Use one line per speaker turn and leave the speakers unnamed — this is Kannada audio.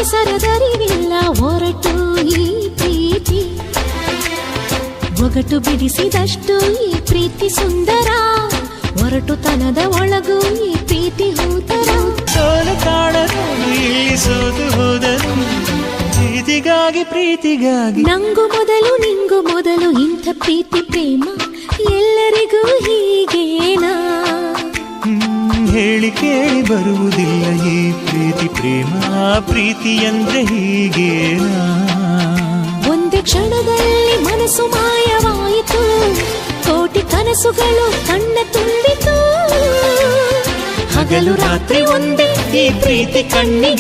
ಪರಿಸರದರಿವಿಲ್ಲ ಹೊರಟು ಈ ಪ್ರೀತಿ ಒಗಟು ಬಿಡಿಸಿದಷ್ಟು ಈ ಪ್ರೀತಿ ಸುಂದರ ಹೊರಟುತನದ ಒಳಗು ಈ ಪ್ರೀತಿ ಹೂತರ
ಸೋಲು ಕಾಣಲು ಇಲ್ಲಿ ಸೋತು ಹೋದರು ಪ್ರೀತಿಗಾಗಿ
ನಂಗು ಮೊದಲು ನಿಂಗು ಮೊದಲು ಇಂಥ ಪ್ರೀತಿ ಪ್ರೇಮ ಎಲ್ಲರಿಗೂ ಹೀಗೇನಾ
ಹೇಳಿ ಕೇಳಿ ಬರುವುದಿಲ್ಲ ಈ ಪ್ರೀತಿ ಪ್ರೇಮ ಪ್ರೀತಿ ಅಂದ್ರೆ ಹೀಗೇನಾ
ಒಂದೇ ಕ್ಷಣದಲ್ಲಿ ಮನಸ್ಸು ಮಾಯವಾಯಿತು ಕೋಟಿ ಕನಸುಗಳು ಕಣ್ಣ ತುಂಬಿತು
ಹಗಲು ರಾತ್ರಿ ಒಂದೇ ಈ ಪ್ರೀತಿ ಕಣ್ಣಿಗೆ